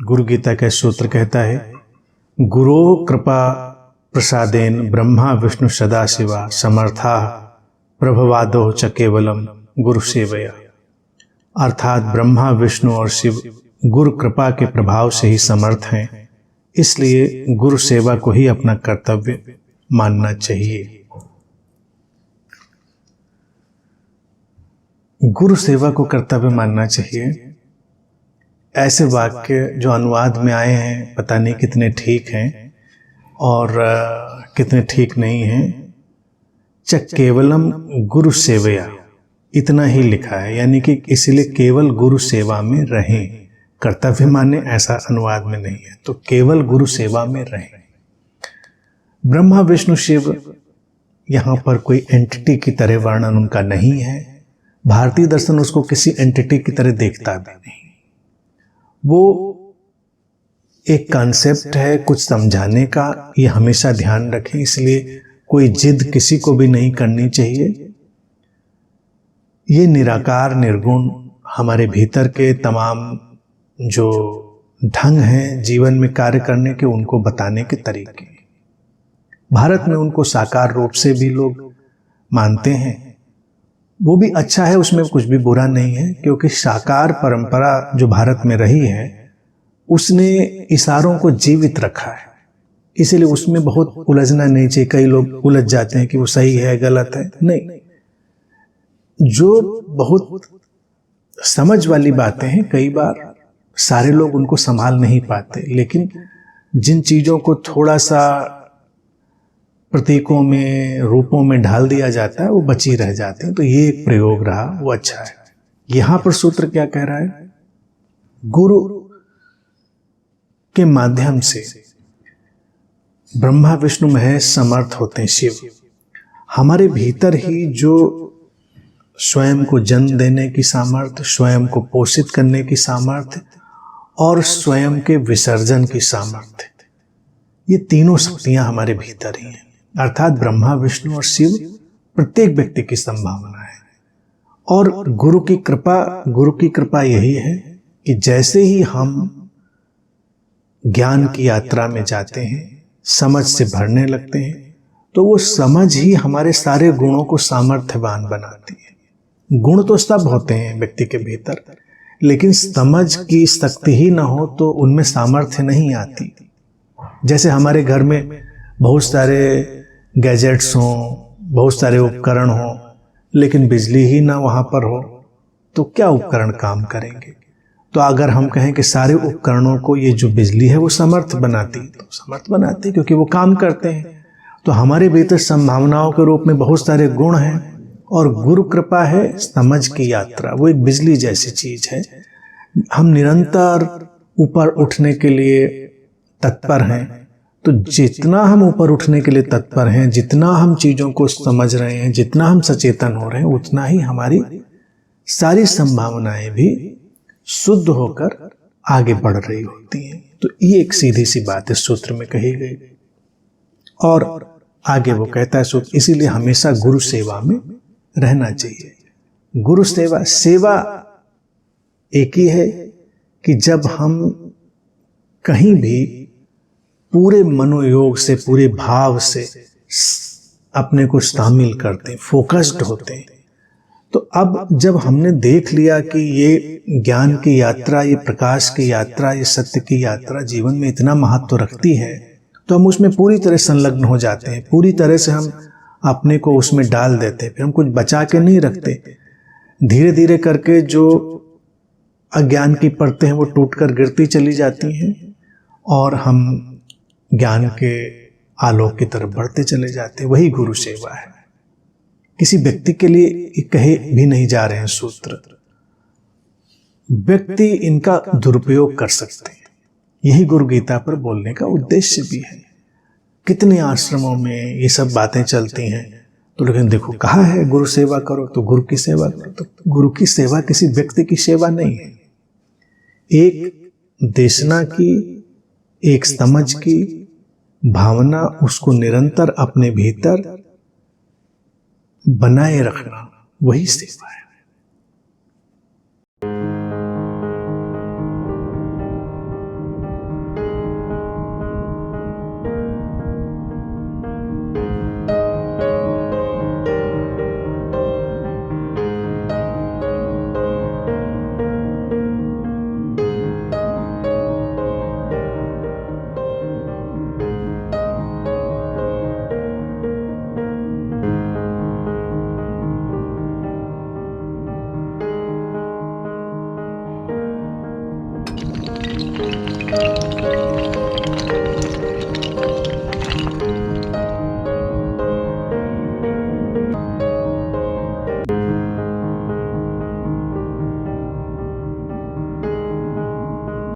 गुरु गीता का सूत्र कहता है, गुरो कृपा प्रसादेन ब्रह्मा विष्णु सदाशिवा समर्था प्रभवादो च केवलम गुरु सेवया। अर्थात ब्रह्मा विष्णु और शिव गुरु कृपा के प्रभाव से ही समर्थ हैं, इसलिए गुरु सेवा को ही अपना कर्तव्य मानना चाहिए। गुरु सेवा को कर्तव्य मानना चाहिए। ऐसे वाक्य जो अनुवाद में आए हैं पता नहीं कितने ठीक हैं और कितने ठीक नहीं हैं। च केवलम गुरु सेवया इतना ही लिखा है, यानी कि इसलिए केवल गुरु सेवा में रहें, कर्तव्य माने ऐसा अनुवाद में नहीं है। तो केवल गुरु सेवा में रहें। ब्रह्मा विष्णु शिव यहाँ पर कोई एंटिटी की तरह वर्णन उनका नहीं है। भारतीय दर्शन उसको किसी एंटिटी की तरह देखता भी नहीं। वो एक कॉन्सेप्ट है कुछ समझाने का, ये हमेशा ध्यान रखें। इसलिए कोई जिद किसी को भी नहीं करनी चाहिए। ये निराकार निर्गुण हमारे भीतर के तमाम जो ढंग हैं जीवन में कार्य करने के, उनको बताने के तरीके। भारत में उनको साकार रूप से भी लोग मानते हैं, वो भी अच्छा है, उसमें कुछ भी बुरा नहीं है, क्योंकि साकार परंपरा जो भारत में रही है उसने इशारों को जीवित रखा है, इसलिए उसमें बहुत उलझना नहीं चाहिए। कई लोग उलझ जाते हैं कि वो सही है गलत है, नहीं। जो बहुत समझ वाली बातें हैं कई बार सारे लोग उनको संभाल नहीं पाते, लेकिन जिन चीजों को थोड़ा सा प्रतीकों में रूपों में ढाल दिया जाता है वो बची रह जाते हैं। तो ये एक प्रयोग रहा, वो अच्छा है। यहां पर सूत्र क्या कह रहा है, गुरु के माध्यम से ब्रह्मा विष्णु महेश समर्थ होते हैं। शिव हमारे भीतर ही जो स्वयं को जन्म देने की सामर्थ्य, स्वयं को पोषित करने की सामर्थ्य और स्वयं के विसर्जन की सामर्थ्य, ये तीनों शक्तियां हमारे भीतर ही हैं। अर्थात ब्रह्मा विष्णु और शिव प्रत्येक व्यक्ति की संभावना है। और गुरु की कृपा यही है कि जैसे ही हम ज्ञान की यात्रा में जाते हैं, समझ से भरने लगते हैं, तो वो समझ ही हमारे सारे गुणों को सामर्थ्यवान बनाती है। गुण तो सब होते हैं व्यक्ति के भीतर, लेकिन समझ की शक्ति ही ना हो तो उनमें सामर्थ्य नहीं आती। जैसे हमारे घर में बहुत सारे गैजेट्स हों, बहुत सारे उपकरण हों, लेकिन बिजली ही ना वहाँ पर हो तो क्या उपकरण काम करेंगे। तो अगर हम कहें कि सारे उपकरणों को ये जो बिजली है वो समर्थ बनाती, तो समर्थ बनाती क्योंकि वो काम करते हैं। तो हमारे भीतर संभावनाओं के रूप में बहुत सारे गुण हैं और गुरु कृपा है समझ की यात्रा, वो एक बिजली जैसी चीज है। हम निरंतर ऊपर उठने के लिए तत्पर हैं। तो जितना हम ऊपर उठने के लिए तत्पर हैं, जितना हम चीजों को समझ रहे हैं, जितना हम सचेतन हो रहे हैं, उतना ही हमारी सारी संभावनाएं भी शुद्ध होकर आगे बढ़ रही होती हैं। तो ये एक सीधी सी बात इस सूत्र में कही गई। और आगे वो कहता है सूत्र, इसीलिए हमेशा गुरु सेवा में रहना चाहिए। गुरु सेवा एक ही है कि जब हम कहीं भी पूरे मनोयोग से, पूरे भाव से अपने को शामिल करते हैं, फोकस्ड होते हैं। तो अब जब हमने देख लिया कि ये ज्ञान की यात्रा, ये प्रकाश की यात्रा, ये सत्य की यात्रा जीवन में इतना महत्व रखती है, तो हम उसमें पूरी तरह संलग्न हो जाते हैं। पूरी तरह से हम अपने को उसमें डाल देते हैं, फिर हम कुछ बचा के नहीं रखते। धीरे धीरे करके जो अज्ञान की परतें हैं वो टूटकर गिरती चली जाती हैं और हम ज्ञान के आलोक की तरफ बढ़ते चले जाते हैं। वही गुरु सेवा है। किसी व्यक्ति के लिए कहे भी नहीं जा रहे हैं सूत्र। व्यक्ति इनका दुरुपयोग कर सकते हैं, यही गुरु गीता पर बोलने का उद्देश्य भी है। कितने आश्रमों में ये सब बातें चलती हैं, तो लेकिन देखो कहा है गुरु सेवा करो, तो गुरु की सेवा करो। तो गुरु की सेवा किसी व्यक्ति की सेवा नहीं है, एक देशना की, एक समझ की भावना, उसको निरंतर अपने भीतर बनाए रखना, वही सेवा है।